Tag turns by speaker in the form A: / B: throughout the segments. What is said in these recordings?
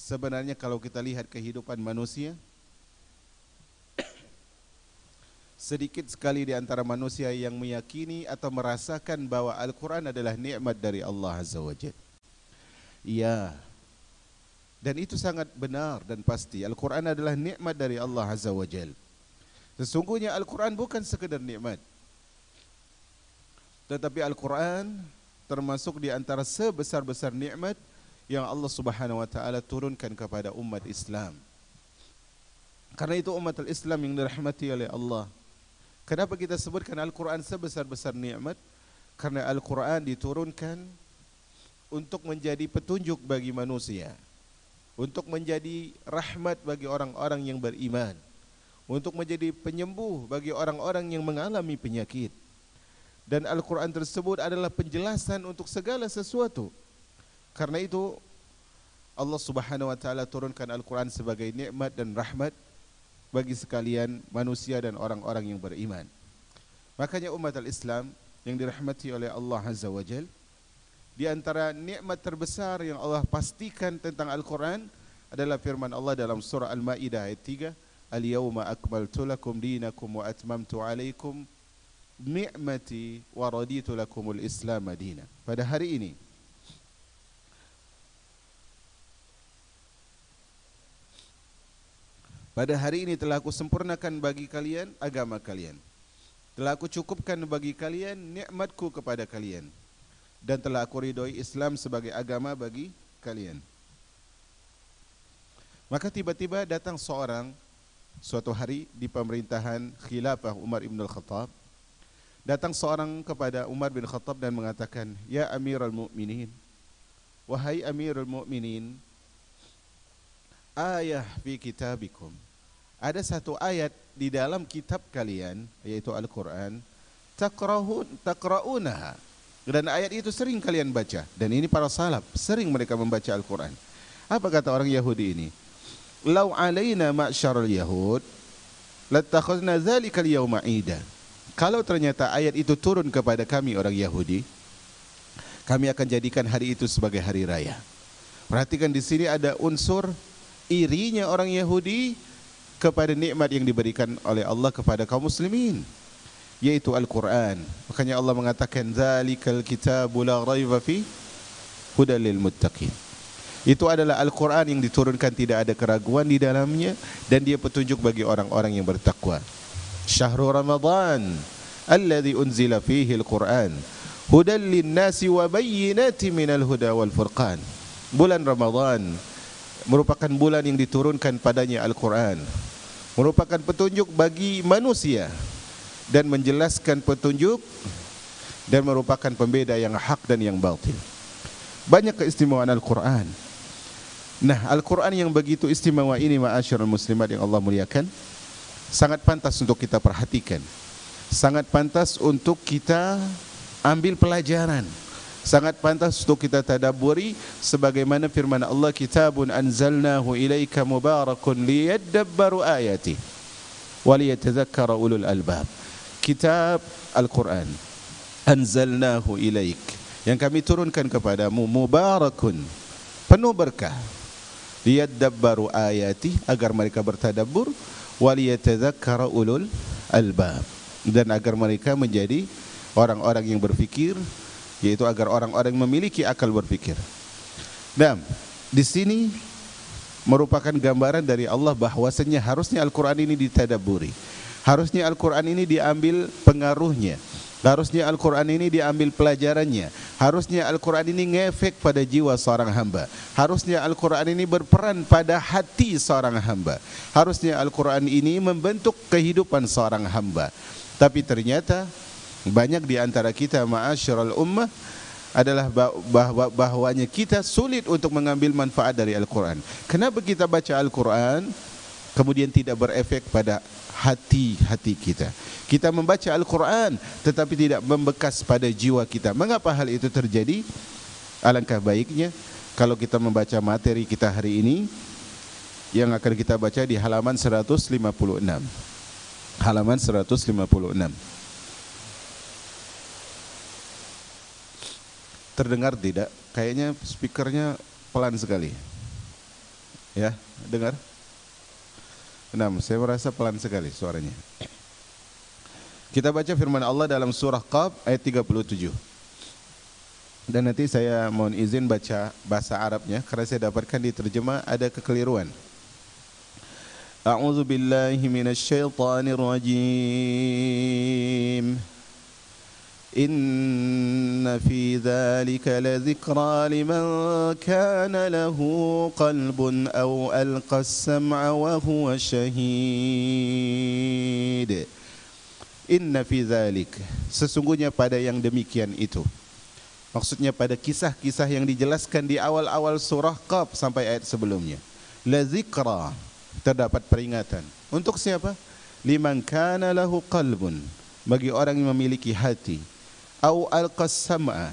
A: Sebenarnya kalau kita lihat kehidupan manusia, sedikit sekali di antara manusia yang meyakini atau merasakan bahwa Al-Quran adalah nikmat dari Allah Azza wa Jalla. Iya, dan itu sangat benar dan pasti. Al-Quran adalah nikmat dari Allah Azza wa Jalla. Sesungguhnya Al-Quran bukan sekedar nikmat, tetapi Al-Quran termasuk di antara sebesar-besar nikmat yang Allah Subhanahu wa taala turunkan kepada umat Islam. Karena itu umat Islam yang dirahmati oleh Allah. Kenapa kita sebutkan Al-Quran sebesar-besar nikmat? Karena Al-Quran diturunkan untuk menjadi petunjuk bagi manusia, untuk menjadi rahmat bagi orang-orang yang beriman, untuk menjadi penyembuh bagi orang-orang yang mengalami penyakit. Dan Al-Quran tersebut adalah penjelasan untuk segala sesuatu. Karena itu Allah Subhanahu wa taala turunkan Al-Quran sebagai nikmat dan rahmat bagi sekalian manusia dan orang-orang yang beriman. Makanya umat al-Islam yang dirahmati oleh Allah Azza wa Jal, di antara nikmat terbesar yang Allah pastikan tentang Al-Quran adalah firman Allah dalam surah Al-Ma'idah ayat 3, Al-yawma akmaltu lakum dinakum wa atmamtu alaikum ni'mati wa raditu lakumul Islam madina. Pada hari ini telah aku sempurnakan bagi kalian agama kalian. Telah aku cukupkan bagi kalian nikmatku kepada kalian. Dan telah aku ridhoi Islam sebagai agama bagi kalian. Maka tiba-tiba datang suatu hari di pemerintahan khilafah Umar ibn al-Khattab, datang seorang kepada Umar bin Khattab dan mengatakan, Ya Amirul Mu'minin, wahai Amirul Mu'minin, ayah fi kitabikum, ada satu ayat di dalam kitab kalian, yaitu Al-Quran, takra'unaha, dan ayat itu sering kalian baca. Dan ini para salaf, sering mereka membaca Al-Quran. Apa kata orang Yahudi ini? Lau alaina ma'syarul yahud latakhadna dzalikal yawma 'ida. Kalau ternyata ayat itu turun kepada kami orang Yahudi, kami akan jadikan hari itu sebagai hari raya. Perhatikan di sini ada unsur irinya orang Yahudi kepada nikmat yang diberikan oleh Allah kepada kaum muslimin, yaitu Al-Quran. Makanya Allah mengatakan dzalikal kitabu la raiba fi hudal lil muttaqin. Itu adalah Al-Quran yang diturunkan tidak ada keraguan di dalamnya, dan dia petunjuk bagi orang-orang yang bertakwa. Syahrul Ramadan alladzi unzila fihi al-Quran hudal lin-nasi wa bayyinatin minal huda wal furqan. Bulan Ramadan merupakan bulan yang diturunkan padanya Al-Quran, merupakan petunjuk bagi manusia dan menjelaskan petunjuk, dan merupakan pembeda yang hak dan yang batil. Banyak keistimewaan Al-Quran. Nah, Al-Quran yang begitu istimewa ini, ma'asyiral muslimat yang Allah muliakan, sangat pantas untuk kita perhatikan, sangat pantas untuk kita ambil pelajaran, sangat pantas untuk kita tadabburi, sebagaimana firman Allah, kitabun anzalnahu ilaika mubarakun liyadabbaru ayati wa liyatadzakkara ulul albab. Kitab Al-Quran anzalnahu ilaik, yang kami turunkan kepadamu, mubarakun, penuh berkah, liyadabbaru ayati, agar mereka bertadabbur, wa liyatadzakkara ulul albab, dan agar mereka menjadi orang-orang yang berfikir, yaitu agar orang-orang memiliki akal berfikir. Dan di sini merupakan gambaran dari Allah bahwasanya harusnya Al-Quran ini ditadabburi, harusnya Al-Quran ini diambil pengaruhnya, harusnya Al-Quran ini diambil pelajarannya, harusnya Al-Quran ini ngefek pada jiwa seorang hamba, harusnya Al-Quran ini berperan pada hati seorang hamba, harusnya Al-Quran ini membentuk kehidupan seorang hamba. Tapi ternyata banyak di antara kita, ma'asyiral ummah, adalah bahwanya kita sulit untuk mengambil manfaat dari Al-Quran. Kenapa kita baca Al-Quran kemudian tidak berefek pada hati-hati kita? Kita membaca Al-Quran tetapi tidak membekas pada jiwa kita. Mengapa hal itu terjadi? Alangkah baiknya kalau kita membaca materi kita hari ini, yang akan kita baca di halaman 156. Halaman 156. Terdengar tidak? Kayaknya speakernya pelan sekali. Ya, dengar? 6. Saya merasa pelan sekali suaranya. Kita baca firman Allah dalam surah Qaf ayat 37. Dan nanti saya mohon izin baca bahasa Arabnya karena saya dapatkan di terjemah ada kekeliruan. A'udzu billahi minasy syaithanir rajim. Inna fi dzalika ladzikra liman kana lahu qalbun aw alqa as-sam'a wa huwa syahid. Inna fi dzalik, sesungguhnya pada yang demikian itu. Maksudnya pada kisah-kisah yang dijelaskan di awal-awal surah Qaf sampai ayat sebelumnya. La zikra, terdapat peringatan. Untuk siapa? Liman kana lahu qalbun, bagi orang yang memiliki hati. Au alqas sam'a,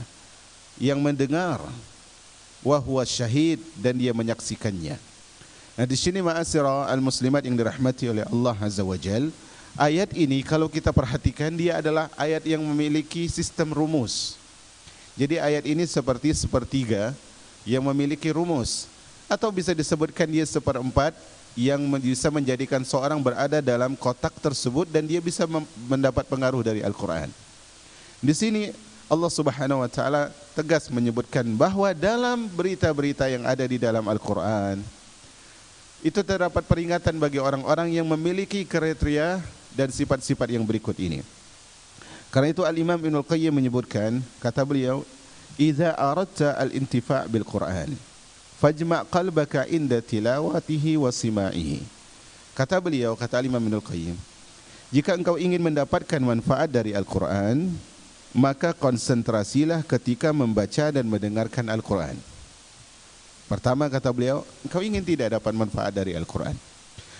A: yang mendengar. Wa huwa syahid, dan dia menyaksikannya. Nah di sini ma'asyiral al-muslimat yang dirahmati oleh Allah Azza wa Jal, ayat ini kalau kita perhatikan dia adalah ayat yang memiliki sistem rumus. Jadi ayat ini seperti sepertiga yang memiliki rumus, atau bisa disebutkan dia seperempat yang bisa menjadikan seorang berada dalam kotak tersebut dan dia bisa mendapat pengaruh dari Al-Quran. Di sini Allah Subhanahu wa taala tegas menyebutkan bahwa dalam berita-berita yang ada di dalam Al-Quran itu terdapat peringatan bagi orang-orang yang memiliki kriteria dan sifat-sifat yang berikut ini. Karena itu Al-Imam Ibnul Qayyim menyebutkan, kata beliau, "Idza aradta al-intifa' bil Qur'an, fajma' qalbaka inda tilawatihi wa sima'ihi." Kata beliau, kata Al-Imam Ibnul Qayyim, jika engkau ingin mendapatkan manfaat dari Al-Quran, maka konsentrasilah ketika membaca dan mendengarkan Al-Quran. Pertama kata beliau, engkau ingin tidak dapat manfaat dari Al-Quran.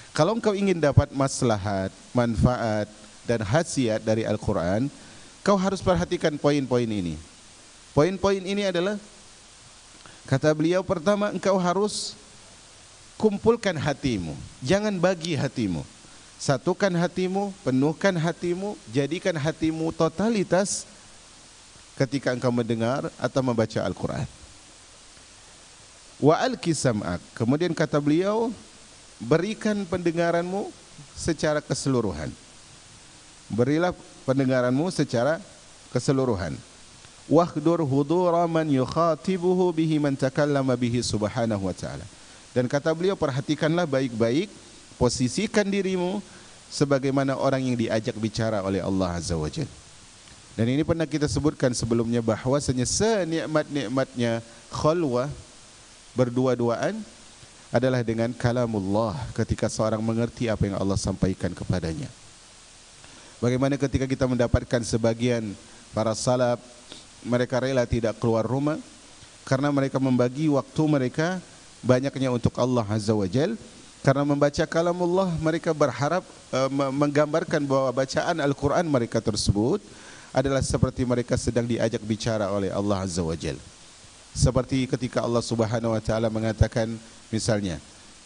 A: Kalau engkau ingin dapat maslahat, manfaat, dan khasiat dari Al-Quran, kau harus perhatikan poin-poin ini. Poin-poin ini adalah, kata beliau, pertama engkau harus kumpulkan hatimu, jangan bagi hatimu. Satukan hatimu, penuhkan hatimu, jadikan hatimu totalitas ketika engkau mendengar atau membaca Al-Quran. Wa alqi sam'ak, kemudian kata beliau, berikan pendengaranmu secara keseluruhan. Berilah pendengaranmu secara keseluruhan. Wahdur hudura man yukhatibuhu bihi man takallama bihi subhanahu wa ta'ala. Dan kata beliau, perhatikanlah baik-baik, posisikan dirimu sebagaimana orang yang diajak bicara oleh Allah Azza wa Jalla. Dan ini pernah kita sebutkan sebelumnya bahwasanya senikmat-nikmatnya khalwah, berdua-duaan, adalah dengan kalamullah, ketika seorang mengerti apa yang Allah sampaikan kepadanya. Bagaimana ketika kita mendapatkan sebagian para salaf, mereka rela tidak keluar rumah karena mereka membagi waktu mereka banyaknya untuk Allah Azza wa Jal. Karena membaca kalamullah, mereka berharap menggambarkan bahwa bacaan Al-Quran mereka tersebut adalah seperti mereka sedang diajak bicara oleh Allah Azza wa Jal. Seperti ketika Allah Subhanahu wa taala mengatakan misalnya,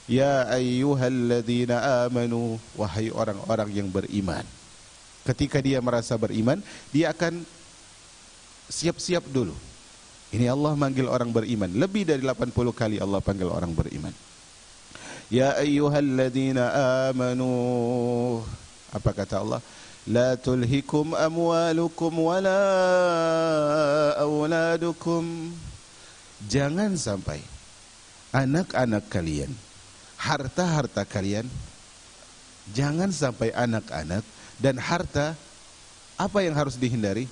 A: ya ayyuhalladzina amanu, wahai orang-orang yang beriman. Ketika dia merasa beriman, dia akan siap-siap dulu. Ini Allah manggil orang beriman. Lebih dari 80 kali Allah panggil orang beriman. Ya ayyuhalladzina amanu. Apa kata Allah? La tulhikum amwalukum wala auladukum. Jangan sampai anak-anak kalian, harta-harta kalian, jangan sampai anak-anak dan harta, apa yang harus dihindari?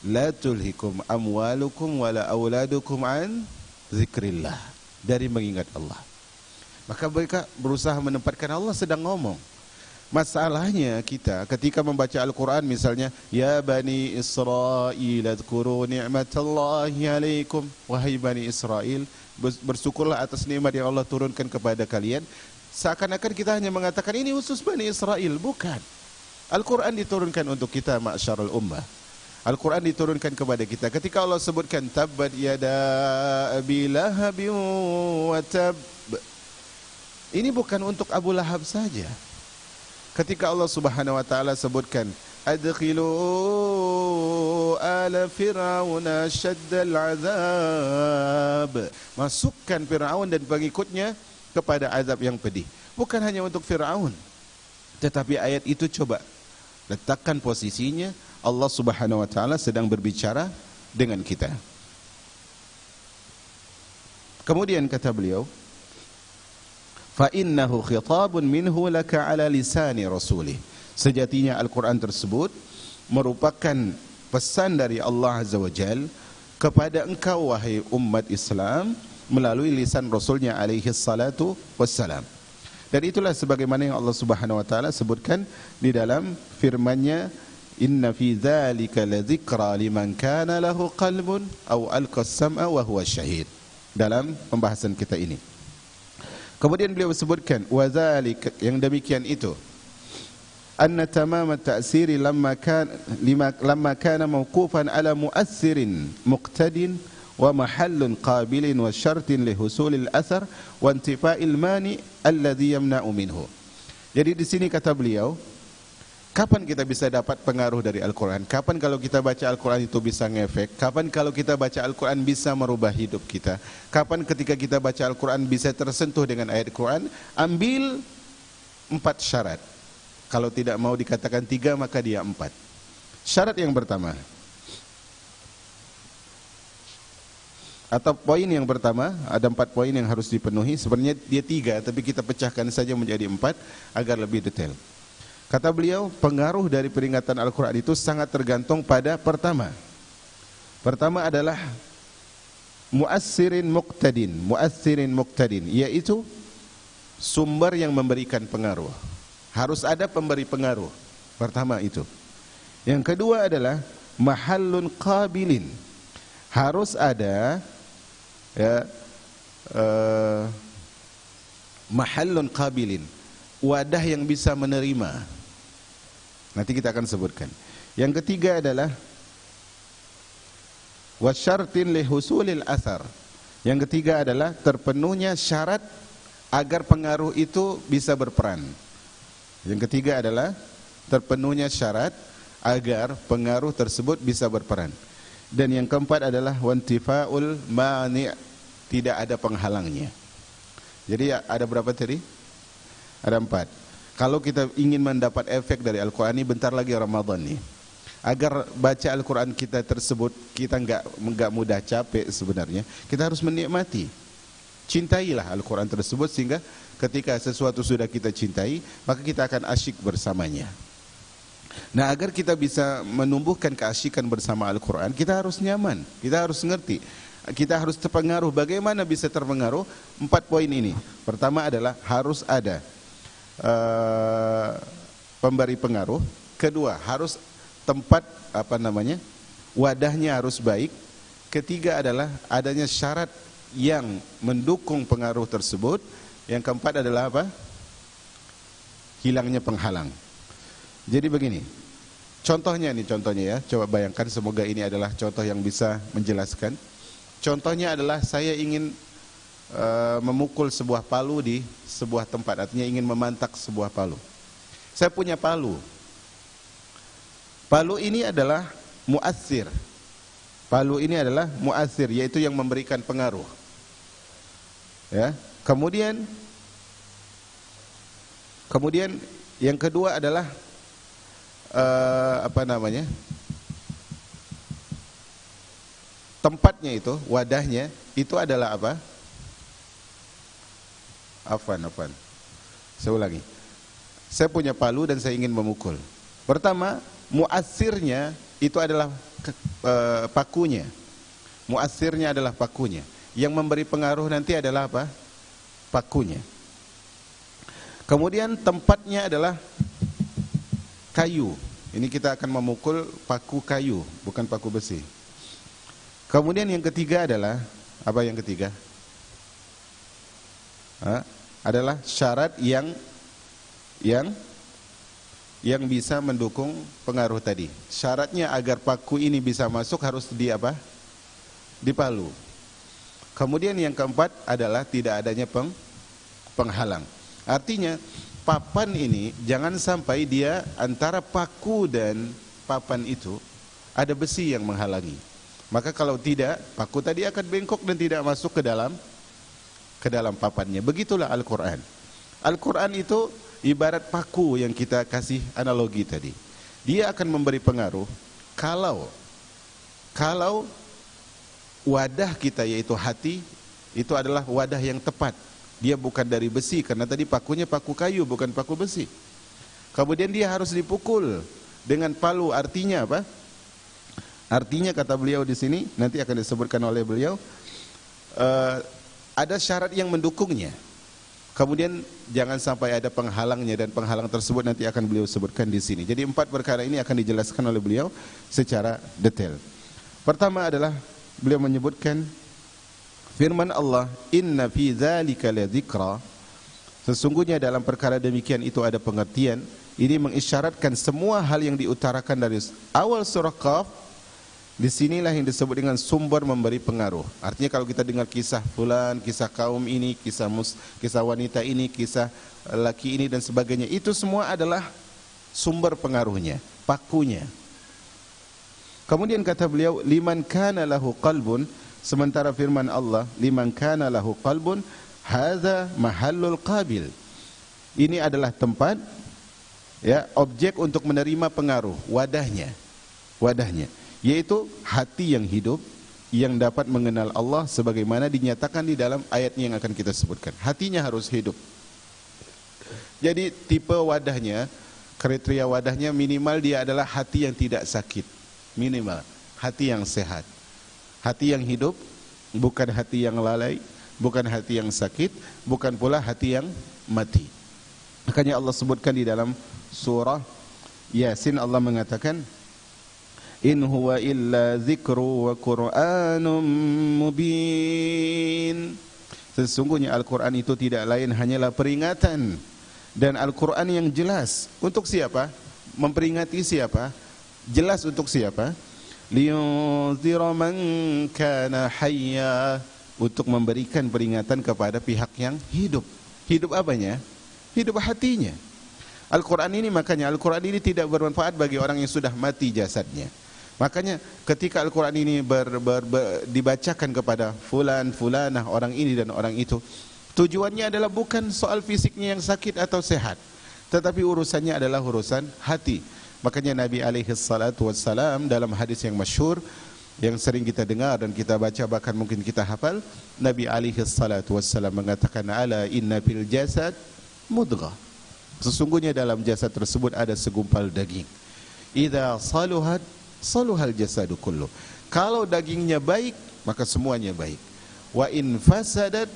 A: La tulhikum amwalukum wala auladukum an zikrillah, dari mengingat Allah. Maka mereka berusaha menempatkan Allah sedang ngomong. Masalahnya kita ketika membaca Al-Quran misalnya, ya Bani Israel adhkuru ni'matallahi alaikum, wahai Bani Israel, bersyukurlah atas nikmat yang Allah turunkan kepada kalian. Seakan-akan kita hanya mengatakan ini khusus Bani Israel. Bukan. Al-Quran diturunkan untuk kita, ma'syarul ummah. Al-Quran diturunkan kepada kita. Ketika Allah sebutkan tabbat yada abi lahabin wa tab, ini bukan untuk Abu Lahab saja. Ketika Allah Subhanahu wa taala sebutkan adkhilu ala fir'auna syaddal azab. Masukkan Fir'aun dan pengikutnya kepada azab yang pedih. Bukan hanya untuk Fir'aun, tetapi ayat itu coba letakkan posisinya, Allah Subhanahu wa taala sedang berbicara dengan kita. Kemudian kata beliau, fa innahu khitabun minhu laka ala lisani rasulih. Sejatinya Al-Quran tersebut merupakan pesan dari Allah Azza wa Jal kepada engkau wahai umat Islam melalui lisan Rasulnya alaihi salatu wassalam. Dan itulah sebagaimana yang Allah Subhanahu wa taala sebutkan di dalam firman-Nya, inna fi dzalika ladzikra liman kana lahu qalbun aw alqa as-sam'a wa huwa syahid, dalam pembahasan kita ini. Kemudian beliau sebutkan wa dzalika, yang demikian itu, anna tamam at-ta'sir lamma kana mawqufan ala mu'assirin muqtadin wa mahallun qabilin wa syartin li husulil athar wa intifa'il mani alladhi yamna'u minhu. Jadi di sini kata beliau, kapan kita bisa dapat pengaruh dari Al-Quran? Kapan kalau kita baca Al-Quran itu bisa ngefek? Kapan kalau kita baca Al-Quran bisa merubah hidup kita? Kapan ketika kita baca Al-Quran bisa tersentuh dengan ayat Quran? Ambil 4 syarat. Kalau tidak mau dikatakan 3, maka dia 4. Syarat yang pertama, atau poin yang pertama, ada 4 poin yang harus dipenuhi. Sebenarnya dia 3, tapi kita pecahkan saja menjadi 4 agar lebih detail. Kata beliau, pengaruh dari peringatan Al-Quran itu sangat tergantung pada pertama. Pertama adalah mu'assirin muqtadin, yaitu sumber yang memberikan pengaruh. Harus ada pemberi pengaruh. Pertama itu. Yang kedua adalah mahallun qabilin. Harus ada mahallun qabilin, wadah yang bisa menerima. Nanti kita akan sebutkan. Yang ketiga adalah wasyartin lihusulil athar. Yang ketiga adalah terpenuhnya syarat agar pengaruh itu bisa berperan. Yang ketiga adalah terpenuhnya syarat agar pengaruh tersebut bisa berperan. Dan yang keempat adalah wantifaul mani', tidak ada penghalangnya. Jadi ada berapa tadi? Ada 4. Kalau kita ingin mendapat efek dari Al-Quran ini, bentar lagi Ramadan nih. Agar baca Al-Quran kita tersebut kita enggak mudah capek sebenarnya, kita harus menikmati. Cintailah Al-Quran tersebut sehingga ketika sesuatu sudah kita cintai, maka kita akan asyik bersamanya. Nah, agar kita bisa menumbuhkan keasyikan bersama Al-Quran, kita harus nyaman, kita harus ngerti, kita harus terpengaruh. Bagaimana bisa terpengaruh? 4 poin ini. Pertama adalah harus ada pemberi pengaruh. Kedua, harus tempat wadahnya harus baik. Ketiga adalah adanya syarat yang mendukung pengaruh tersebut. Yang keempat adalah apa? Hilangnya penghalang. Jadi begini, contohnya ya, coba bayangkan, semoga ini adalah contoh yang bisa menjelaskan. Contohnya adalah saya ingin memukul sebuah palu di sebuah tempat, artinya ingin memantak sebuah palu. Saya punya palu. Palu ini adalah mu'assir. Palu ini adalah mu'assir, yaitu yang memberikan pengaruh. Ya. Kemudian yang kedua adalah tempatnya itu, wadahnya itu adalah apa? Afwan. Saya ulangi. Saya punya palu dan saya ingin memukul. Pertama, mu'assirnya itu adalah pakunya. Mu'assirnya adalah pakunya. Yang memberi pengaruh nanti adalah apa? Pakunya. Kemudian tempatnya adalah kayu. Ini kita akan memukul paku kayu, bukan paku besi. Kemudian yang ketiga adalah apa? Yang ketiga adalah syarat yang bisa mendukung pengaruh tadi. Syaratnya agar paku ini bisa masuk harus dipalu. Kemudian yang keempat adalah tidak adanya penghalang. Artinya papan ini jangan sampai dia antara paku dan papan itu ada besi yang menghalangi. Maka kalau tidak, paku tadi akan bengkok dan tidak masuk ke dalam papannya. Begitulah Al-Quran. Al-Quran itu ibarat paku yang kita kasih analogi tadi. Dia akan memberi pengaruh kalau wadah kita yaitu hati itu adalah wadah yang tepat. Dia bukan dari besi karena tadi pakunya paku kayu bukan paku besi. Kemudian dia harus dipukul dengan palu, artinya apa? Artinya kata beliau di sini nanti akan disebutkan oleh beliau ada syarat yang mendukungnya. Kemudian jangan sampai ada penghalangnya dan penghalang tersebut nanti akan beliau sebutkan di sini. Jadi 4 perkara ini akan dijelaskan oleh beliau secara detail. Pertama adalah beliau menyebutkan firman Allah, inna fi dzalika ladzikra. Sesungguhnya dalam perkara demikian itu ada pengertian. Ini mengisyaratkan semua hal yang diutarakan dari awal surah Qaf. Disinilah yang disebut dengan sumber memberi pengaruh. Artinya kalau kita dengar kisah fulan, kisah kaum ini, kisah wanita ini, kisah laki ini dan sebagainya, itu semua adalah sumber pengaruhnya, pakunya. Kemudian kata beliau, liman kana lahu qalbun, sementara firman Allah, liman kana lahu qalbun, hadza mahallul qabil. Ini adalah tempat, ya, objek untuk menerima pengaruh, wadahnya, yaitu hati yang hidup yang dapat mengenal Allah sebagaimana dinyatakan di dalam ayatnya yang akan kita sebutkan. Hatinya harus hidup. Jadi tipe wadahnya, kriteria wadahnya minimal dia adalah hati yang tidak sakit. Minimal hati yang sehat. Hati yang hidup, bukan hati yang lalai, bukan hati yang sakit, bukan pula hati yang mati. Makanya Allah sebutkan di dalam surah Yasin, Allah mengatakan, in huwa illa dzikru wa qur'anum mubin. Sesungguhnya Al-Quran itu tidak lain hanyalah peringatan dan Al-Quran yang jelas. Untuk siapa? Memperingati siapa? Jelas untuk siapa? Liyunzira man kana hayya, untuk memberikan peringatan kepada pihak yang hidup. Hidup apanya? Hidup hatinya. Al-Quran ini, makanya Al-Quran ini tidak bermanfaat bagi orang yang sudah mati jasadnya. Makanya ketika Al-Quran ini dibacakan kepada fulan, fulanah, orang ini dan orang itu, tujuannya adalah bukan soal fisiknya yang sakit atau sehat, tetapi urusannya adalah urusan hati. Makanya Nabi alaihi salatu wassalam dalam hadis yang masyhur yang sering kita dengar dan kita baca, bahkan mungkin kita hafal, Nabi alaihi salatu wassalam mengatakan, ala inna fil jasad mudghah. Sesungguhnya dalam jasad tersebut ada segumpal daging. Idza saluhat saluhal jasadu kullu. Kalau dagingnya baik, maka semuanya baik. Wa in fasadat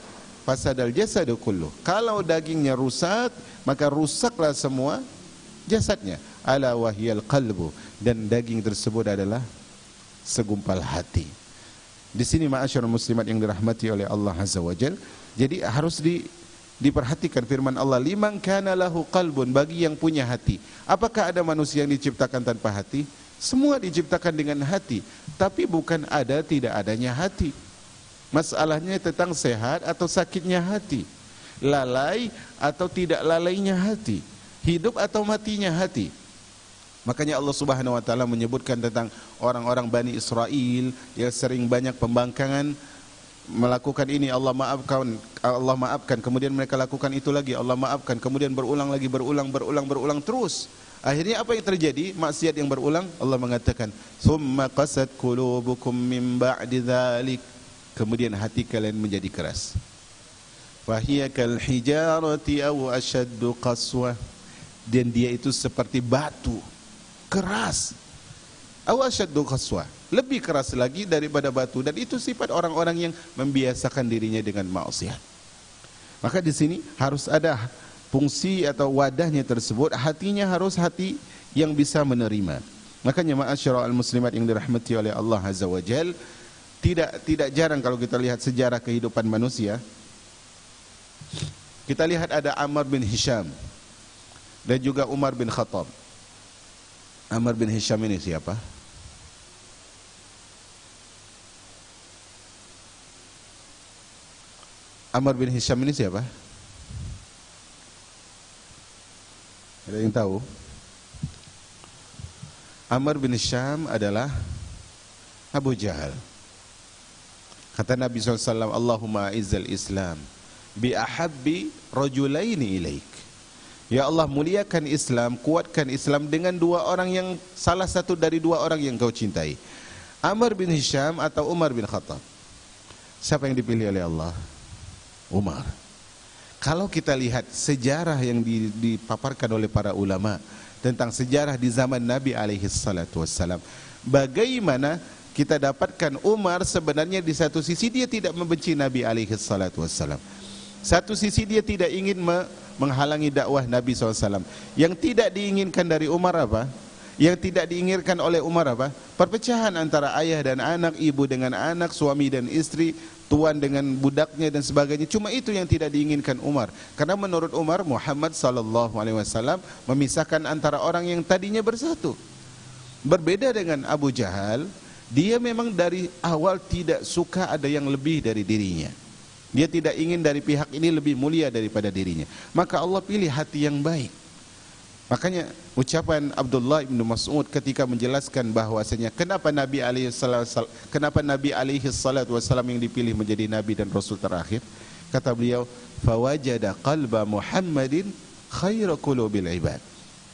A: fasadal jasadu kullu. Kalau dagingnya rusak, maka rusaklah semua jasadnya. Ala wahyal qalbu, dan daging tersebut adalah segumpal hati. Di sini ma'asyiral muslimat yang dirahmati oleh Allah Azza wa Jalla, jadi harus diperhatikan firman Allah, liman kana lahu qalbun, bagi yang punya hati. Apakah ada manusia yang diciptakan tanpa hati? Semua diciptakan dengan hati, tapi bukan ada tidak adanya hati. Masalahnya tentang sehat atau sakitnya hati, lalai atau tidak lalainya hati, hidup atau matinya hati. Makanya Allah Subhanahu wa taala menyebutkan tentang orang-orang Bani Israel yang sering banyak pembangkangan, melakukan ini Allah maafkan, kemudian mereka lakukan itu lagi Allah maafkan, kemudian berulang lagi, berulang terus. Akhirnya apa yang terjadi? Maksiat yang berulang. Allah mengatakan, "Tsumma qasat qulubukum min ba'di dzalik." Kemudian hati kalian menjadi keras. Fahiya kal hijarati aw ashaddu qaswah. Dan dia itu seperti batu, keras. Aw ashaddu qaswah, lebih keras lagi daripada batu, dan itu sifat orang-orang yang membiasakan dirinya dengan maksiat. Maka di sini harus ada fungsi atau wadahnya tersebut, hatinya harus hati yang bisa menerima. Makanya ma'asyiral muslimat yang dirahmati oleh Allah Azza wa Jalla, tidak jarang kalau kita lihat sejarah kehidupan manusia, kita lihat ada Ammar bin Hisham dan juga Umar bin Khattab. Ammar bin Hisham ini siapa? Ammar bin Hisham ini siapa? Ada yang tahu? Amr bin Syam adalah Abu Jahal. Kata Nabi SAW, Allahumma izzal Islam bi ahabbi rajulaini ilaik. Ya Allah, muliakan Islam, kuatkan Islam dengan dua orang yang salah satu dari dua orang yang kau cintai. Amr bin Hisham atau Umar bin Khattab. Siapa yang dipilih oleh Allah? Umar. Kalau kita lihat sejarah yang dipaparkan oleh para ulama tentang sejarah di zaman Nabi alaihi salatu wassalam, bagaimana kita dapatkan Umar sebenarnya di satu sisi dia tidak membenci Nabi alaihi salatu wassalam. Satu sisi dia tidak ingin menghalangi dakwah Nabi SAW. Yang tidak diinginkan dari Umar apa? Yang tidak diinginkan oleh Umar apa? Perpecahan antara ayah dan anak, ibu dengan anak, suami dan istri, tuan dengan budaknya dan sebagainya. Cuma itu yang tidak diinginkan Umar. Karena menurut Umar, Muhammad SAW memisahkan antara orang yang tadinya bersatu. Berbeda dengan Abu Jahal, dia memang dari awal tidak suka ada yang lebih dari dirinya. Dia tidak ingin dari pihak ini lebih mulia daripada dirinya. Maka Allah pilih hati yang baik. Makanya ucapan Abdullah bin Mas'ud ketika menjelaskan bahwasanya kenapa Nabi alaihi salatu wasallam yang dipilih menjadi nabi dan rasul terakhir, kata beliau, fawajada qalba Muhammadin khairu qulubil ibad.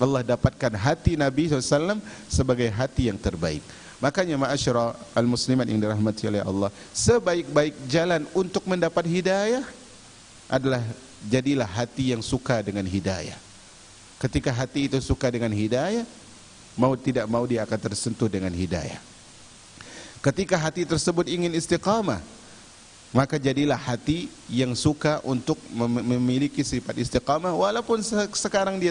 A: Allah dapatkan hati Nabi SAW sebagai hati yang terbaik. Makanya ma'asyara al-muslimat yang dirahmati oleh Allah, sebaik-baik jalan untuk mendapat hidayah adalah jadilah hati yang suka dengan hidayah. Ketika hati itu suka dengan hidayah, mau tidak mau dia akan tersentuh dengan hidayah. Ketika hati tersebut ingin istiqamah, maka jadilah hati yang suka untuk memiliki sifat istiqamah, walaupun sekarang dia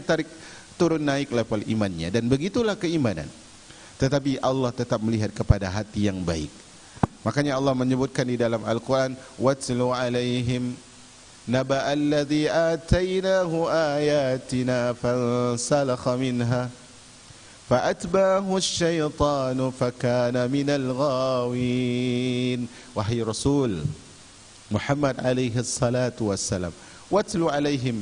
A: turun naik level imannya. Dan begitulah keimanan. Tetapi Allah tetap melihat kepada hati yang baik. Makanya Allah menyebutkan di dalam Al-Quran, وَاتْلُ عَلَيْهِمْ نَبَأَ الَّذِي آتَيْنَاهُ آيَاتِنَا فَانْسَلَخَ مِنْهَا فَأَتْبَعَهُ الشَّيْطَانُ فَكَانَ مِنَ الْغَاوِينَ. Wahai Rasul Muhammad alaihi salatu wassalam, وَاتْلُ عَلَيْهِمْ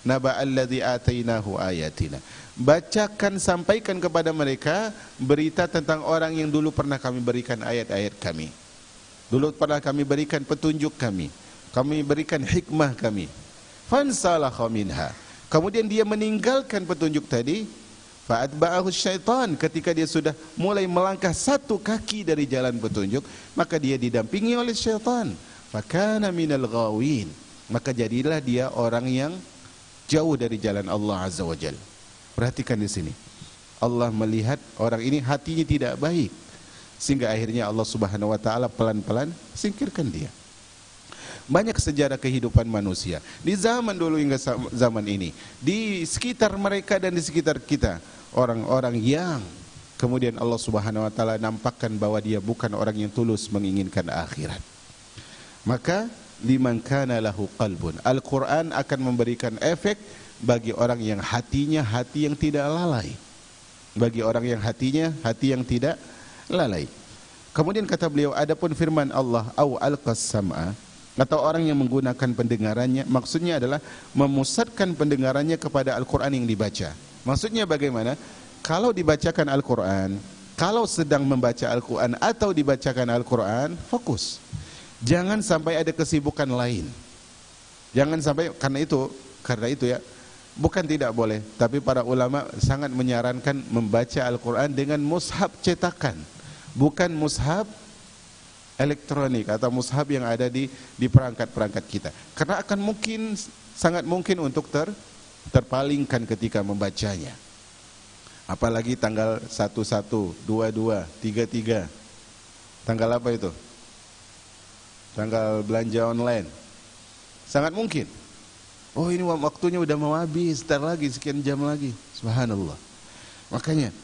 A: نَبَأَ الَّذِي آتَيْنَاهُ آيَاتِنَا. Bacakan, sampaikan kepada mereka berita tentang orang yang dulu pernah kami berikan ayat-ayat kami. Dulu pernah kami berikan petunjuk kami berikan hikmah kami. Fansalakha minha. Kemudian dia meninggalkan petunjuk tadi. Fa'atba'ahu syaitan. Ketika dia sudah mulai melangkah satu kaki dari jalan petunjuk, maka dia didampingi oleh syaitan. Fakana minal ghawin. Maka jadilah dia orang yang jauh dari jalan Allah Azza wa Jalla. Perhatikan di sini. Allah melihat orang ini hatinya tidak baik, sehingga akhirnya Allah Subhanahu wa taala pelan-pelan singkirkan dia. Banyak sejarah kehidupan manusia di zaman dulu hingga zaman ini, di sekitar mereka dan di sekitar kita, orang-orang yang kemudian Allah Subhanahu wa taala nampakkan bahwa dia bukan orang yang tulus menginginkan akhirat. Maka liman kana lahu qalbun, Al-Quran akan memberikan efek bagi orang yang hatinya hati yang tidak lalai. Bagi orang yang hatinya hati yang tidak lalai. Kemudian kata beliau, adapun firman Allah au alqas sam'a, atau orang yang menggunakan pendengarannya, maksudnya adalah memusatkan pendengarannya kepada Al-Quran yang dibaca. Maksudnya bagaimana? Kalau dibacakan Al-Quran, kalau sedang membaca Al-Quran atau dibacakan Al-Quran, fokus. Jangan sampai ada kesibukan lain. Jangan sampai, karena itu ya, bukan tidak boleh, tapi para ulama sangat menyarankan membaca Al-Quran dengan mushaf cetakan, bukan mushaf elektronik atau mushaf yang ada di perangkat-perangkat kita. Karena akan sangat mungkin untuk terpalingkan ketika membacanya. Apalagi tanggal 11, 22, 33. Tanggal apa itu? Tanggal belanja online. Sangat mungkin. Oh, ini waktunya udah mau habis, sebentar lagi, sekian jam lagi. Subhanallah. Makanya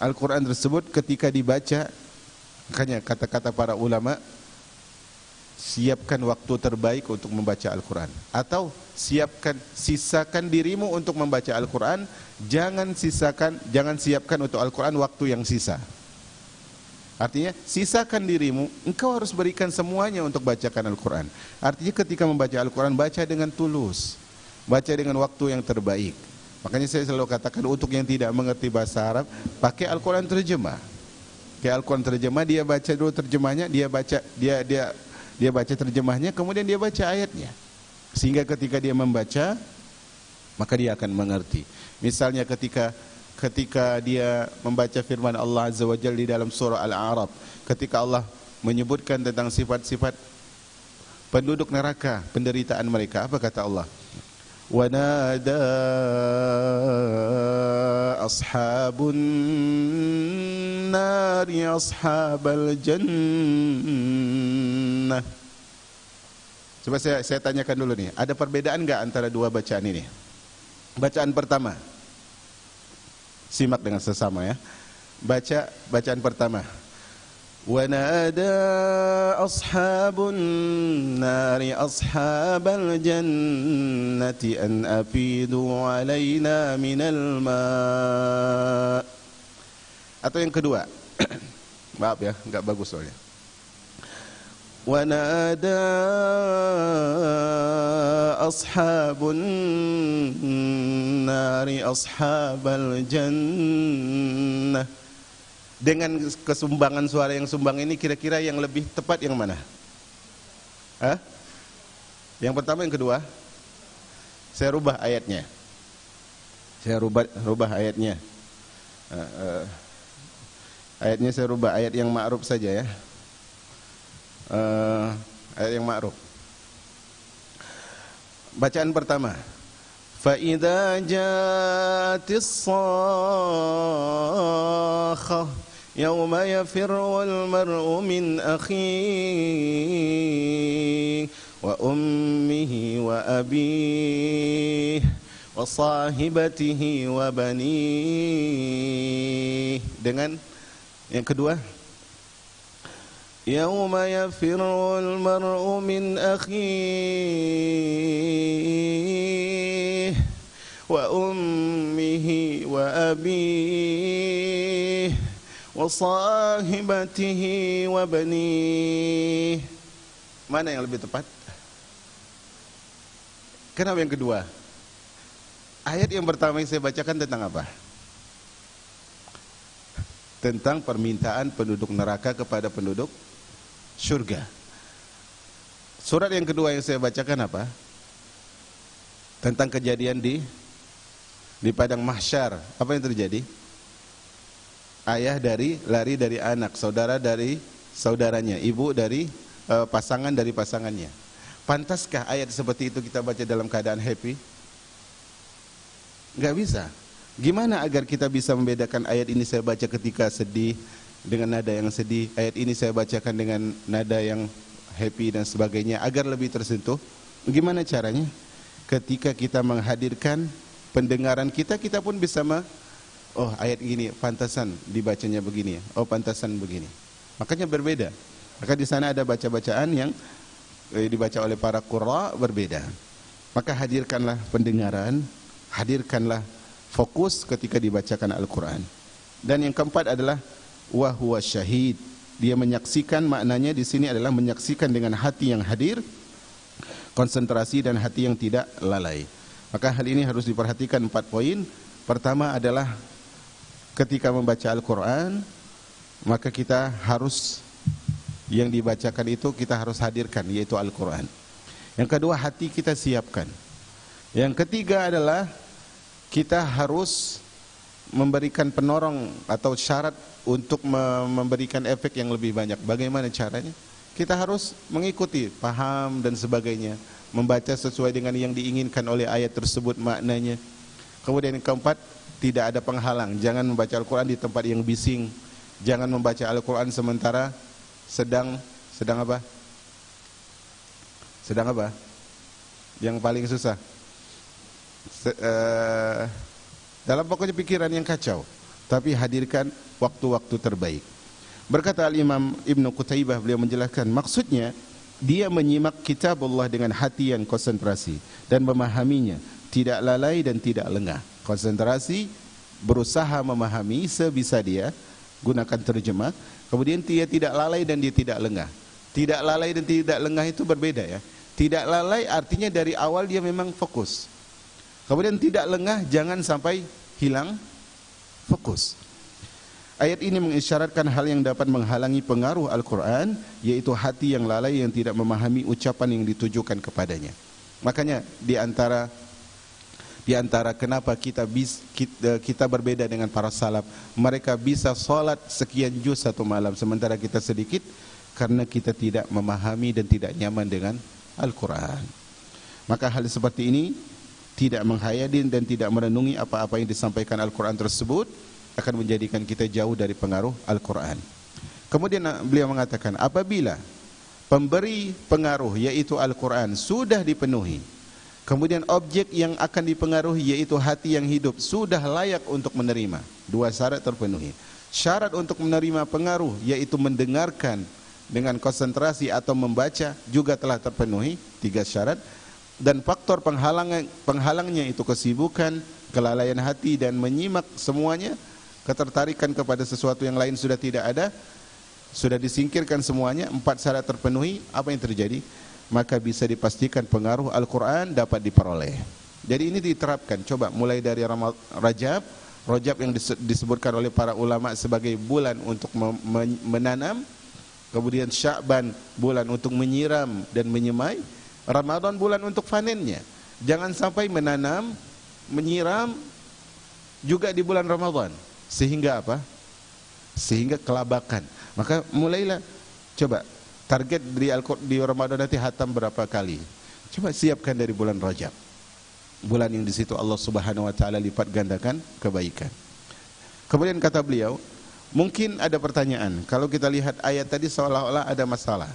A: Al-Quran tersebut ketika dibaca, makanya kata-kata para ulama, siapkan waktu terbaik untuk membaca Al-Quran. Atau sisakan dirimu untuk membaca Al-Quran. Jangan siapkan untuk Al-Quran waktu yang sisa. Artinya sisakan dirimu, engkau harus berikan semuanya untuk bacakan Al-Quran. Artinya ketika membaca Al-Quran, baca dengan tulus, baca dengan waktu yang terbaik. Makanya saya selalu katakan untuk yang tidak mengerti bahasa Arab, pakai Al-Quran terjemah. Kayak Al-Quran terjemah, dia baca dulu terjemahnya, dia baca terjemahnya, kemudian dia baca ayatnya. Sehingga ketika dia membaca, maka dia akan mengerti. Misalnya ketika dia membaca firman Allah Azza wa Jalla di dalam surah Al-A'raf, ketika Allah menyebutkan tentang sifat-sifat penduduk neraka, penderitaan mereka, apa kata Allah? Wa nada ashabun nari ashabal jannah. Coba saya tanyakan dulu nih, ada perbedaan enggak antara dua bacaan ini? Bacaan pertama, simak dengan sesama ya. Bacaan pertama. Wa nada ashabun nari ashabal jannati an afidu alaina minal ma'. Atau yang kedua. Maaf ya, enggak bagus soalnya. Wa nada ashabun nari ashabal jannah. Dengan kesumbangan suara yang sumbang ini, kira-kira yang lebih tepat yang mana? Hah? Yang pertama, yang kedua? Saya rubah ayatnya. Ayatnya saya rubah, ayat yang ma'ruf saja ya. Ayat yang ma'ruf. Bacaan pertama. فَإِذَا جَاءَتِ الصَّاخَّةُ يَوْمَ يَفِرُّ الْمَرْءُ مِنْ أَخِيهِ وَأُمِّهِ وَأَبِيهِ وَصَاحِبَتِهِ وَبَنِيهِ. Dengan yang kedua, يَوْمَ يَفِرُّ الْمَرْءُ مِنْ أَخِيهِ وَأُمِّهِ وَأَبِيهِ وَصَاحِبَتِهِ وَبَنِيهِ. Mana yang lebih tepat? Kenapa yang kedua? Ayat yang pertama yang saya bacakan tentang apa? Tentang permintaan penduduk neraka kepada penduduk surga. Surat yang kedua yang saya bacakan apa? Tentang kejadian di padang mahsyar. Apa yang terjadi? Ayah lari dari anak, saudara dari saudaranya, ibu dari pasangan dari pasangannya. Pantaskah ayat seperti itu kita baca dalam keadaan happy? Enggak bisa. Gimana agar kita bisa membedakan ayat ini saya baca ketika sedih dengan nada yang sedih, ayat ini saya bacakan dengan nada yang happy dan sebagainya, agar lebih tersentuh? Bagaimana caranya? Ketika kita menghadirkan pendengaran kita, kita pun bisa oh ayat ini pantasan dibacanya begini, oh pantasan begini. Makanya berbeda. Maka di sana ada baca-bacaan yang dibaca oleh para qurra berbeda. Maka hadirkanlah pendengaran, hadirkanlah fokus ketika dibacakan Al-Quran. Dan yang keempat adalah wa huwa syahid. Dia menyaksikan, maknanya di sini adalah menyaksikan dengan hati yang hadir, konsentrasi dan hati yang tidak lalai. Maka hal ini harus diperhatikan 4 poin. Pertama adalah ketika membaca Al-Quran, maka kita harus, yang dibacakan itu kita harus hadirkan, yaitu Al-Quran. Yang kedua, hati kita siapkan. Yang ketiga adalah kita harus memberikan penorong atau syarat untuk memberikan efek yang lebih banyak. Bagaimana caranya? Kita harus mengikuti, paham dan sebagainya, membaca sesuai dengan yang diinginkan oleh ayat tersebut maknanya. Kemudian yang keempat, tidak ada penghalang. Jangan membaca Al-Quran di tempat yang bising. Jangan membaca Al-Quran sementara sedang apa? Sedang apa? Yang paling susah. Dalam pokoknya pikiran yang kacau. Tapi hadirkan waktu-waktu terbaik. Berkata Al-Imam Ibn Qutaybah, beliau menjelaskan, maksudnya dia menyimak kitab Allah dengan hati yang konsentrasi dan memahaminya, tidak lalai dan tidak lengah. Konsentrasi, berusaha memahami sebisa dia, gunakan terjemah. Kemudian dia tidak lalai dan dia tidak lengah. Tidak lalai dan tidak lengah itu berbeda ya. Tidak lalai artinya dari awal dia memang fokus. Kemudian tidak lengah, jangan sampai hilang fokus. Ayat ini mengisyaratkan hal yang dapat menghalangi pengaruh Al-Quran, yaitu hati yang lalai yang tidak memahami ucapan yang ditujukan kepadanya. Makanya di antara kenapa kita berbeda dengan para salaf, mereka bisa salat sekian juz satu malam sementara kita sedikit, karena kita tidak memahami dan tidak nyaman dengan Al-Quran. Maka hal seperti ini tidak menghayati dan tidak merenungi apa-apa yang disampaikan Al-Quran tersebut akan menjadikan kita jauh dari pengaruh Al-Quran. Kemudian beliau mengatakan, apabila pemberi pengaruh yaitu Al-Quran sudah dipenuhi, kemudian objek yang akan dipengaruhi yaitu hati yang hidup sudah layak untuk menerima, dua syarat terpenuhi. Syarat untuk menerima pengaruh yaitu mendengarkan dengan konsentrasi atau membaca juga telah terpenuhi, tiga syarat. Dan faktor penghalangnya itu kesibukan, kelalaian hati dan menyimak semuanya, ketertarikan kepada sesuatu yang lain sudah tidak ada, sudah disingkirkan semuanya, empat syarat terpenuhi. Apa yang terjadi? Maka bisa dipastikan pengaruh Al-Quran dapat diperoleh. Jadi ini diterapkan, coba mulai dari Rajab yang disebutkan oleh para ulama sebagai bulan untuk menanam, kemudian Sya'ban bulan untuk menyiram dan menyemai, Ramadan bulan untuk panennya. Jangan sampai menanam, menyiram juga di bulan Ramadan, sehingga apa? Sehingga kelabakan. Maka mulailah, coba target di Ramadan nanti hatam berapa kali. Coba siapkan dari bulan Rajab, bulan yang di situ Allah Subhanahu wa taala lipat gandakan kebaikan. Kemudian kata beliau, mungkin ada pertanyaan, kalau kita lihat ayat tadi seolah-olah ada masalah.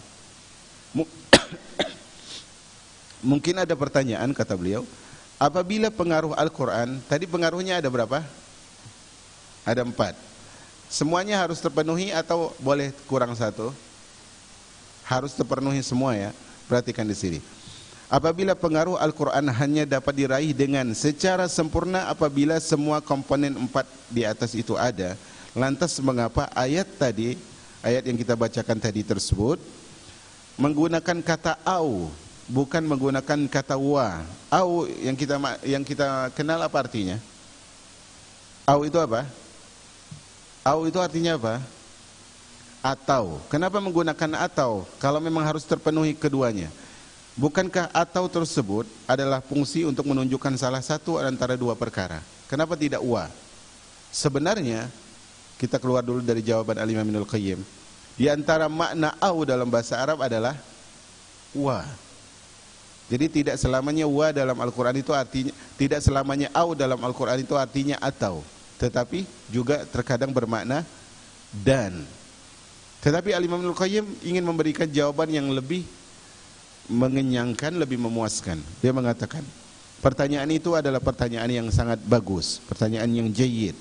A: Mungkin ada pertanyaan, kata beliau, apabila pengaruh Al-Quran, tadi pengaruhnya ada berapa? Ada 4. Semuanya harus terpenuhi atau boleh kurang satu? Harus terpenuhi semua ya. Perhatikan di sini. Apabila pengaruh Al-Quran hanya dapat diraih dengan secara sempurna apabila semua komponen 4 di atas itu ada, lantas mengapa ayat yang kita bacakan tadi tersebut menggunakan kata au, bukan menggunakan kata wa? Au yang kita kenal apa artinya? Au itu apa? Au itu artinya apa? Atau. Kenapa menggunakan atau kalau memang harus terpenuhi keduanya? Bukankah atau tersebut adalah fungsi untuk menunjukkan salah satu antara dua perkara? Kenapa tidak wa? Sebenarnya kita keluar dulu dari jawaban Al-Imam Ibnul Qayyim. Di antara makna au dalam bahasa Arab adalah wa. Jadi tidak selamanya wa dalam Al-Quran itu artinya, tidak selamanya au dalam Al-Quran itu artinya atau, tetapi juga terkadang bermakna dan. Tetapi Al-Imam Ibnul Qayyim ingin memberikan jawaban yang lebih mengenyangkan, lebih memuaskan. Dia mengatakan, pertanyaan itu adalah pertanyaan yang sangat bagus, pertanyaan yang jayyid.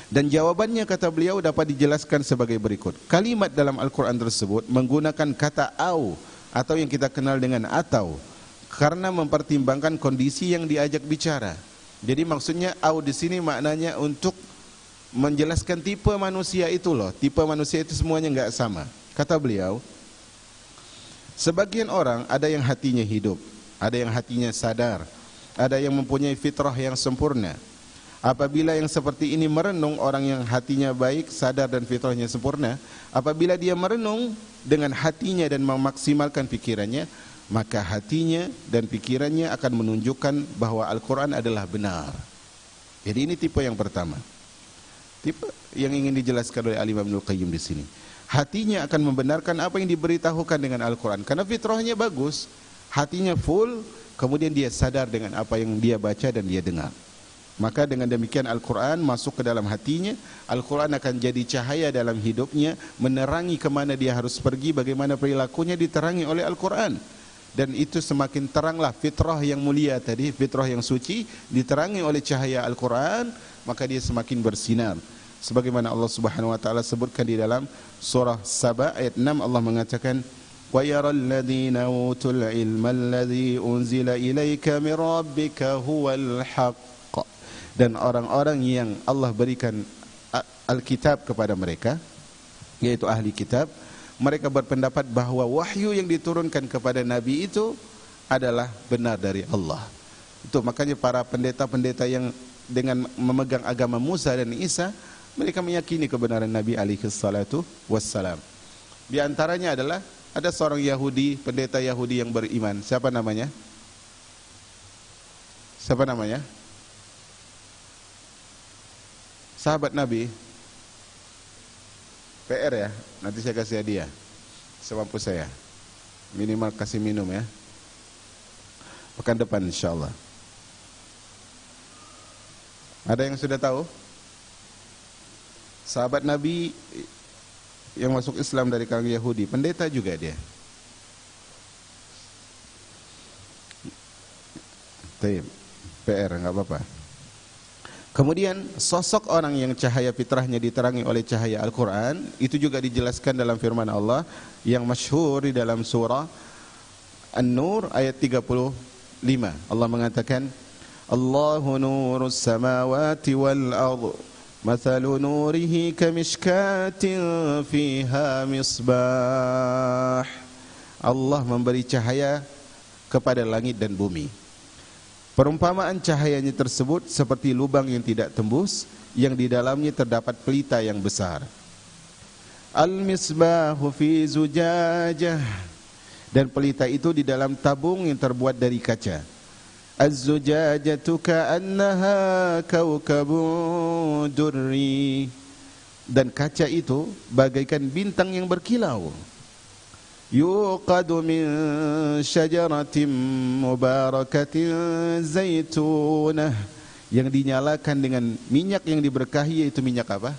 A: Dan jawabannya, kata beliau, dapat dijelaskan sebagai berikut. Kalimat dalam Al-Quran tersebut menggunakan kata au atau yang kita kenal dengan atau karena mempertimbangkan kondisi yang diajak bicara. Jadi maksudnya au di sini maknanya untuk menjelaskan tipe manusia itu loh. Tipe manusia itu semuanya enggak sama. Kata beliau, sebagian orang ada yang hatinya hidup, ada yang hatinya sadar, ada yang mempunyai fitrah yang sempurna. Apabila yang seperti ini merenung, orang yang hatinya baik, sadar dan fitrahnya sempurna, apabila dia merenung dengan hatinya dan memaksimalkan pikirannya, maka hatinya dan pikirannya akan menunjukkan bahwa Al-Quran adalah benar. Jadi ini tipe yang pertama, tipe yang ingin dijelaskan oleh Al-Imam Ibnul Qayyim di sini. Hatinya akan membenarkan apa yang diberitahukan dengan Al-Quran karena fitrahnya bagus, hatinya full, kemudian dia sadar dengan apa yang dia baca dan dia dengar. Maka dengan demikian Al-Quran masuk ke dalam hatinya, Al-Quran akan jadi cahaya dalam hidupnya, menerangi kemana dia harus pergi, bagaimana perilakunya diterangi oleh Al-Quran. Dan itu semakin teranglah fitrah yang mulia tadi, fitrah yang suci, diterangi oleh cahaya Al-Quran, maka dia semakin bersinar. Sebagaimana Allah Subhanahu wa taala sebutkan di dalam surah Saba ayat 6, Allah mengatakan, wa yaral ladzina utul ilma alladzi unzila ilaika mir rabbika huwal haqq. Dan orang-orang yang Allah berikan Alkitab kepada mereka, yaitu ahli kitab, mereka berpendapat bahwa wahyu yang diturunkan kepada Nabi itu adalah benar dari Allah. Itu makanya para pendeta-pendeta yang dengan memegang agama Musa dan Isa, mereka meyakini kebenaran Nabi alaihi salatu wassalam. Di antaranya adalah ada seorang Yahudi, pendeta Yahudi yang beriman. Siapa namanya? Siapa namanya? Sahabat Nabi. PR ya, nanti saya kasih hadiah semampu saya. Minimal kasih minum ya. Pekan depan insyaallah. Ada yang sudah tahu? Sahabat Nabi yang masuk Islam dari kalangan Yahudi, pendeta juga dia. Taib, PR enggak apa-apa. Kemudian sosok orang yang cahaya fitrahnya diterangi oleh cahaya Al-Quran, itu juga dijelaskan dalam firman Allah yang masyhur di dalam surah An-Nur ayat 35. Allah mengatakan, Allahu nurus samawati wal ardh, mathalu nurihi kamishkatin fiha misbah. Allah memberi cahaya kepada langit dan bumi. Perumpamaan cahayanya tersebut seperti lubang yang tidak tembus, yang di dalamnya terdapat pelita yang besar. Al-misbahu fi zujajah, dan pelita itu di dalam tabung yang terbuat dari kaca. Az-zujajatu ka'annaha kawkabun durri, dan kaca itu bagaikan bintang yang berkilau. Yuqadu min syajaratin mubarakatin zaitunah, yang dinyalakan dengan minyak yang diberkahi, yaitu minyak apa?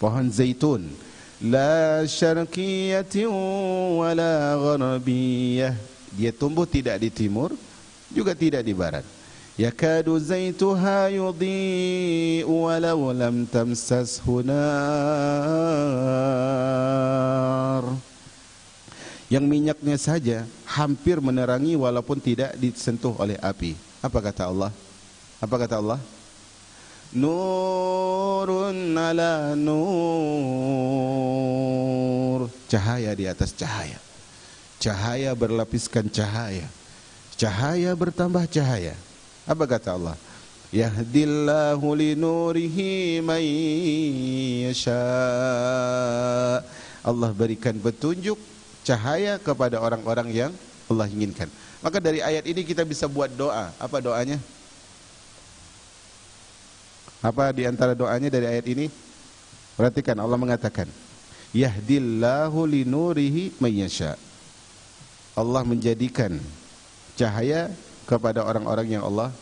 A: Pohon zaitun. La syarqiyatin wala gharbiyah, dia tumbuh tidak di timur juga tidak di barat. Yakadu zaituha yudhi'u walau lam tamsashu nar, yang minyaknya saja hampir menerangi walaupun tidak disentuh oleh api. Apa kata Allah? Apa kata Allah? Nurun ala nur, cahaya di atas cahaya. Cahaya berlapiskan cahaya. Cahaya bertambah cahaya. Apa kata Allah? Yahdillahu linurihi man yasha. Allah berikan petunjuk cahaya kepada orang-orang yang Allah inginkan. Maka dari ayat ini kita bisa buat doa. Apa doanya? Apa di antara doanya dari ayat ini? Perhatikan, Allah mengatakan, Yahdillahu linurihi man yasha. Allah menjadikan cahaya kepada orang-orang yang Allah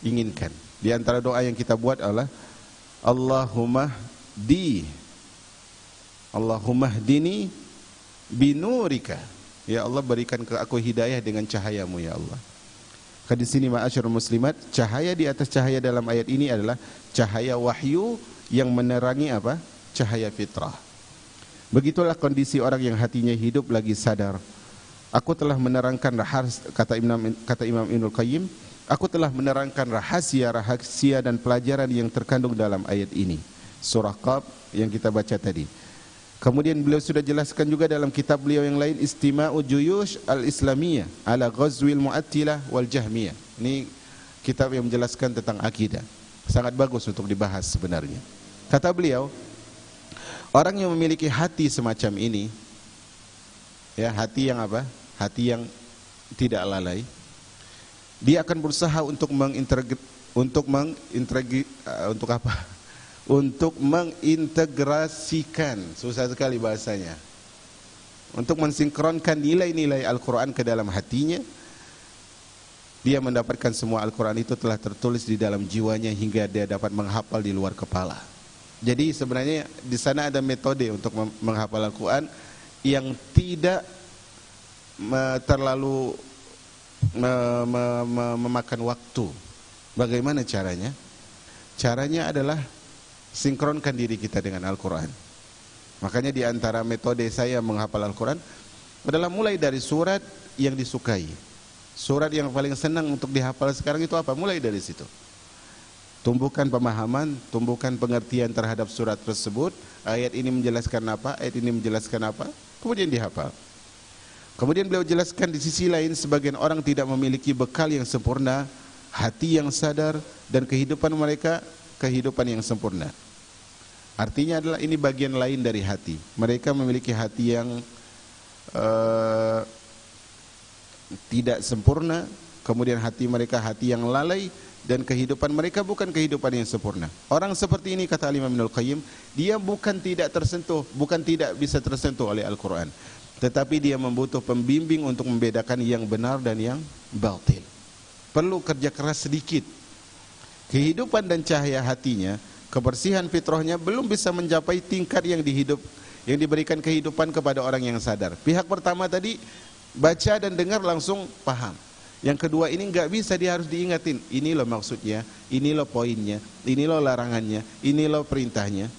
A: inginkan. Di antara doa yang kita buat adalah Allahumma hdini binurika. Ya Allah, berikan ke aku hidayah dengan cahayamu ya Allah. Di sini ma'asyarul muslimat, cahaya di atas cahaya dalam ayat ini adalah cahaya wahyu yang menerangi apa? Cahaya fitrah. Begitulah kondisi orang yang hatinya hidup lagi sadar. Aku telah menerangkan kata Imam Ibnul Qayyim, aku telah menerangkan rahasia dan pelajaran yang terkandung dalam ayat ini. Surah Qaf yang kita baca tadi. Kemudian beliau sudah jelaskan juga dalam kitab beliau yang lain, Istima'u Juyush Al-Islamiyah ala Ghazwil Mu'attilah wal Jahmiyah. Ini kitab yang menjelaskan tentang akidah. Sangat bagus untuk dibahas sebenarnya. Kata beliau, orang yang memiliki hati semacam ini, ya, hati yang apa? Hati yang tidak lalai. Dia akan berusaha untuk mengintegrasikan, susah sekali bahasanya, untuk mensinkronkan nilai-nilai Al-Quran ke dalam hatinya. Dia mendapatkan semua Al-Quran itu telah tertulis di dalam jiwanya hingga dia dapat menghafal di luar kepala. Jadi sebenarnya di sana ada metode untuk menghafal Al-Quran yang tidak terlalu memakan waktu. Bagaimana caranya? Caranya adalah sinkronkan diri kita dengan Al-Quran. Makanya di antara metode saya menghafal Al-Quran adalah mulai dari surat yang disukai. Surat yang paling senang untuk dihafal sekarang itu apa? Mulai dari situ. Tumbuhkan pemahaman, tumbuhkan pengertian terhadap surat tersebut. Ayat ini menjelaskan apa, ayat ini menjelaskan apa, kemudian dihafal. Kemudian beliau jelaskan di sisi lain, sebagian orang tidak memiliki bekal yang sempurna hati yang sadar, dan kehidupan mereka kehidupan yang sempurna. Artinya adalah ini bagian lain dari hati. Mereka memiliki hati yang tidak sempurna, kemudian hati mereka hati yang lalai, dan kehidupan mereka bukan kehidupan yang sempurna. Orang seperti ini, kata Imam Ibnul Qayyim, dia bukan tidak tersentuh, bukan tidak bisa tersentuh oleh Al-Quran, tetapi dia membutuh pembimbing untuk membedakan yang benar dan yang batil. Perlu kerja keras sedikit. Kehidupan dan cahaya hatinya, kebersihan fitrahnya belum bisa mencapai tingkat yang diberikan kehidupan kepada orang yang sadar. Pihak pertama tadi baca dan dengar langsung paham. Yang kedua ini nggak bisa, dia harus diingatin. Ini loh maksudnya, ini loh poinnya, ini loh larangannya, ini loh perintahnya.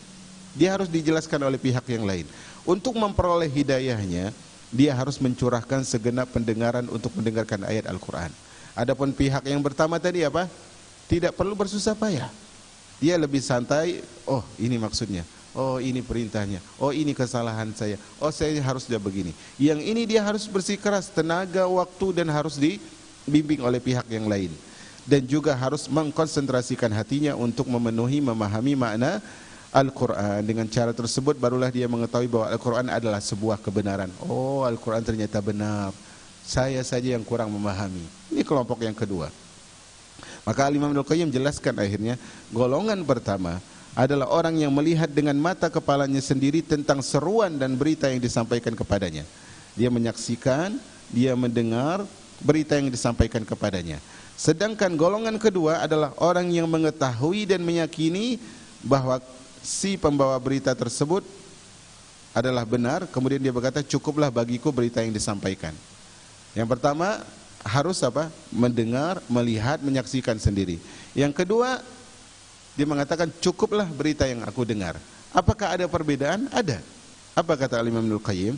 A: Dia harus dijelaskan oleh pihak yang lain. Untuk memperoleh hidayahnya, dia harus mencurahkan segenap pendengaran untuk mendengarkan ayat Al-Quran. Adapun pihak yang pertama tadi apa? Tidak perlu bersusah payah. Dia lebih santai, oh ini maksudnya, oh ini perintahnya, oh ini kesalahan saya, oh saya harusnya begini. Yang ini dia harus bersikeras tenaga, waktu, dan harus dibimbing oleh pihak yang lain. Dan juga harus mengkonsentrasikan hatinya untuk memenuhi, memahami makna Al-Quran. Dengan cara tersebut barulah dia mengetahui bahwa Al-Quran adalah sebuah kebenaran. Oh, Al-Quran ternyata benar, saya saja yang kurang memahami. Ini kelompok yang kedua. Maka Imam Ibnul Qayyim jelaskan akhirnya, golongan pertama adalah orang yang melihat dengan mata kepalanya sendiri tentang seruan dan berita yang disampaikan kepadanya. Dia menyaksikan, dia mendengar berita yang disampaikan kepadanya. Sedangkan golongan kedua adalah orang yang mengetahui dan meyakini bahwa si pembawa berita tersebut adalah benar, kemudian dia berkata, cukuplah bagiku berita yang disampaikan. Yang pertama harus apa? Mendengar, melihat, menyaksikan sendiri. Yang kedua, dia mengatakan cukuplah berita yang aku dengar. Apakah ada perbedaan? Ada. Apa kata Imam Ibnul Qayyim?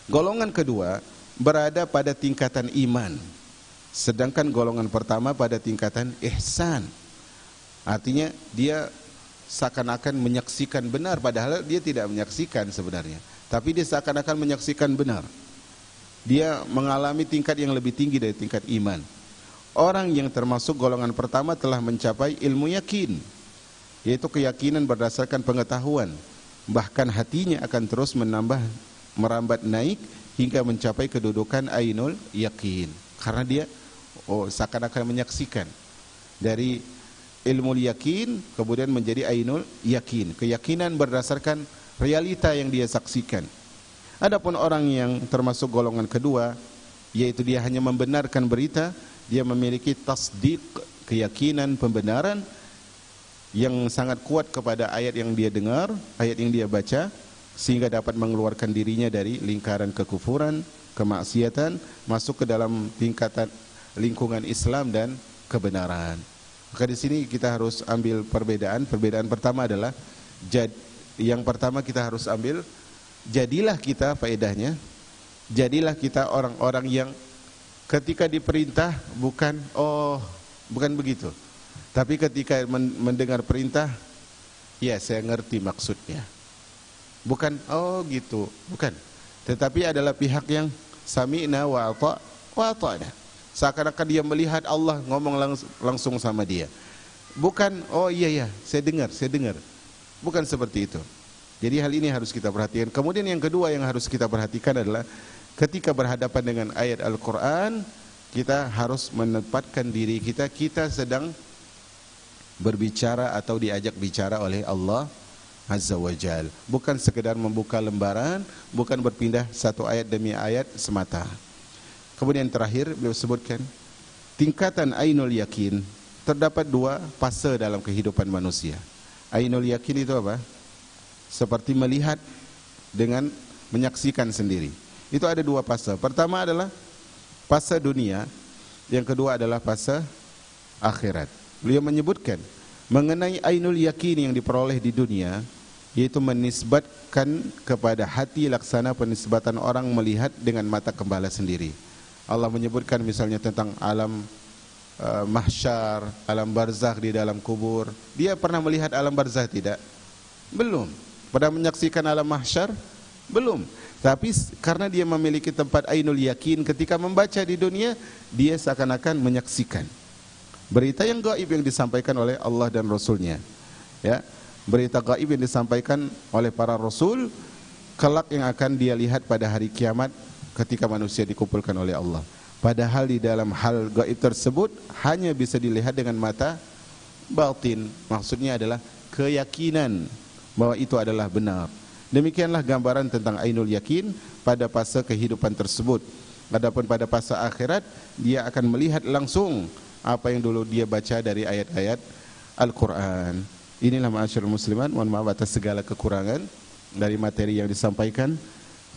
A: Golongan kedua berada pada tingkatan iman, sedangkan golongan pertama pada tingkatan ihsan. Artinya dia seakan-akan menyaksikan benar, padahal dia tidak menyaksikan sebenarnya, tapi dia seakan-akan menyaksikan benar. Dia mengalami tingkat yang lebih tinggi dari tingkat iman. Orang yang termasuk golongan pertama telah mencapai ilmu yakin, yaitu keyakinan berdasarkan pengetahuan. Bahkan hatinya akan terus merambat naik hingga mencapai kedudukan ainul yakin. Karena dia seakan-akan menyaksikan. Dari ilmu yakin kemudian menjadi ainul yakin. Keyakinan berdasarkan realita yang dia saksikan. Adapun orang yang termasuk golongan kedua, yaitu dia hanya membenarkan berita, dia memiliki tasdiq, keyakinan pembenaran yang sangat kuat kepada ayat yang dia dengar, ayat yang dia baca, sehingga dapat mengeluarkan dirinya dari lingkaran kekufuran, kemaksiatan, masuk ke dalam tingkatan lingkungan Islam dan kebenaran. Maka di sini kita harus ambil perbedaan. Perbedaan pertama adalah yang pertama kita harus ambil, jadilah kita, faedahnya, jadilah kita orang-orang yang ketika diperintah bukan begitu, tapi ketika mendengar perintah, ya saya ngerti maksudnya, bukan gitu, bukan, tetapi adalah pihak yang sami'na wa ata'na, seakan-akan dia melihat Allah ngomong langsung sama dia, bukan iya saya dengar, bukan seperti itu. Jadi hal ini harus kita perhatikan. Kemudian yang kedua yang harus kita perhatikan adalah ketika berhadapan dengan ayat Al-Quran, kita harus menempatkan diri kita sedang berbicara atau diajak bicara oleh Allah Azza wa Jal. Bukan sekedar membuka lembaran, bukan berpindah satu ayat demi ayat semata. Kemudian terakhir beliau sebutkan, tingkatan ainul yakin, terdapat dua fase dalam kehidupan manusia. Ainul yakin itu apa? Seperti melihat dengan menyaksikan sendiri. Itu ada dua fase. Pertama adalah fase dunia, yang kedua adalah fase akhirat. Beliau menyebutkan mengenai ainul yakin yang diperoleh di dunia, yaitu menisbatkan kepada hati laksana penisbatan orang melihat dengan mata kepala sendiri. Allah menyebutkan misalnya tentang alam mahsyar, alam barzakh di dalam kubur. Dia pernah melihat alam barzakh tidak? Belum. Pernah menyaksikan alam mahsyar? Belum. Tapi karena dia memiliki tempat ainul yakin, ketika membaca di dunia, dia seakan-akan menyaksikan. Berita yang gaib yang disampaikan oleh Allah dan Rasulnya. Ya, berita gaib yang disampaikan oleh para Rasul, kelak yang akan dia lihat pada hari kiamat ketika manusia dikumpulkan oleh Allah. Padahal di dalam hal gaib tersebut hanya bisa dilihat dengan mata batin. Maksudnya adalah keyakinan bahwa itu adalah benar. Demikianlah gambaran tentang ainul yakin pada fase kehidupan tersebut. Adapun pada fase akhirat, dia akan melihat langsung apa yang dulu dia baca dari ayat-ayat Al-Quran. Inilah ma'asyiral muslimat, mohon maaf atas segala kekurangan dari materi yang disampaikan,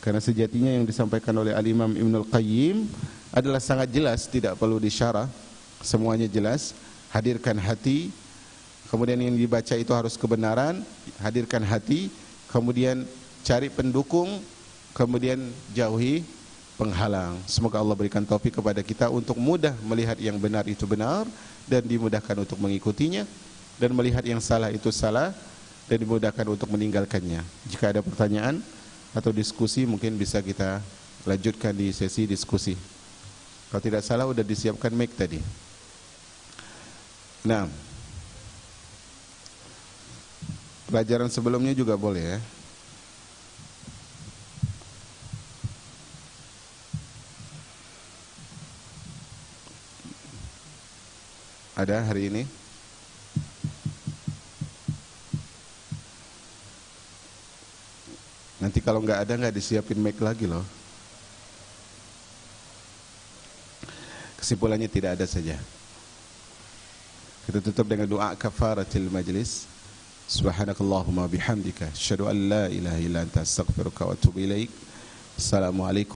A: karena sejatinya yang disampaikan oleh Al-Imam Ibnul Qayyim adalah sangat jelas, tidak perlu disyarah, semuanya jelas. Hadirkan hati, kemudian yang dibaca itu harus kebenaran, hadirkan hati, kemudian cari pendukung, kemudian jauhi penghalang. Semoga Allah berikan taufik kepada kita untuk mudah melihat yang benar itu benar dan dimudahkan untuk mengikutinya, dan melihat yang salah itu salah dan dimudahkan untuk meninggalkannya. Jika ada pertanyaan atau diskusi, mungkin bisa kita lanjutkan di sesi diskusi. Kalau tidak salah sudah disiapkan mic tadi. Nah, pelajaran sebelumnya juga boleh ya. Ada hari ini? Nanti kalau nggak ada, nggak disiapin mic lagi loh. Kesimpulannya tidak ada saja. Kita tutup dengan doa kafaratil majlis. Subhanakallahumma bihamdika asyhadu an la ilaha illa anta astaghfiruka wa atubu ilaik. Assalamualaikum.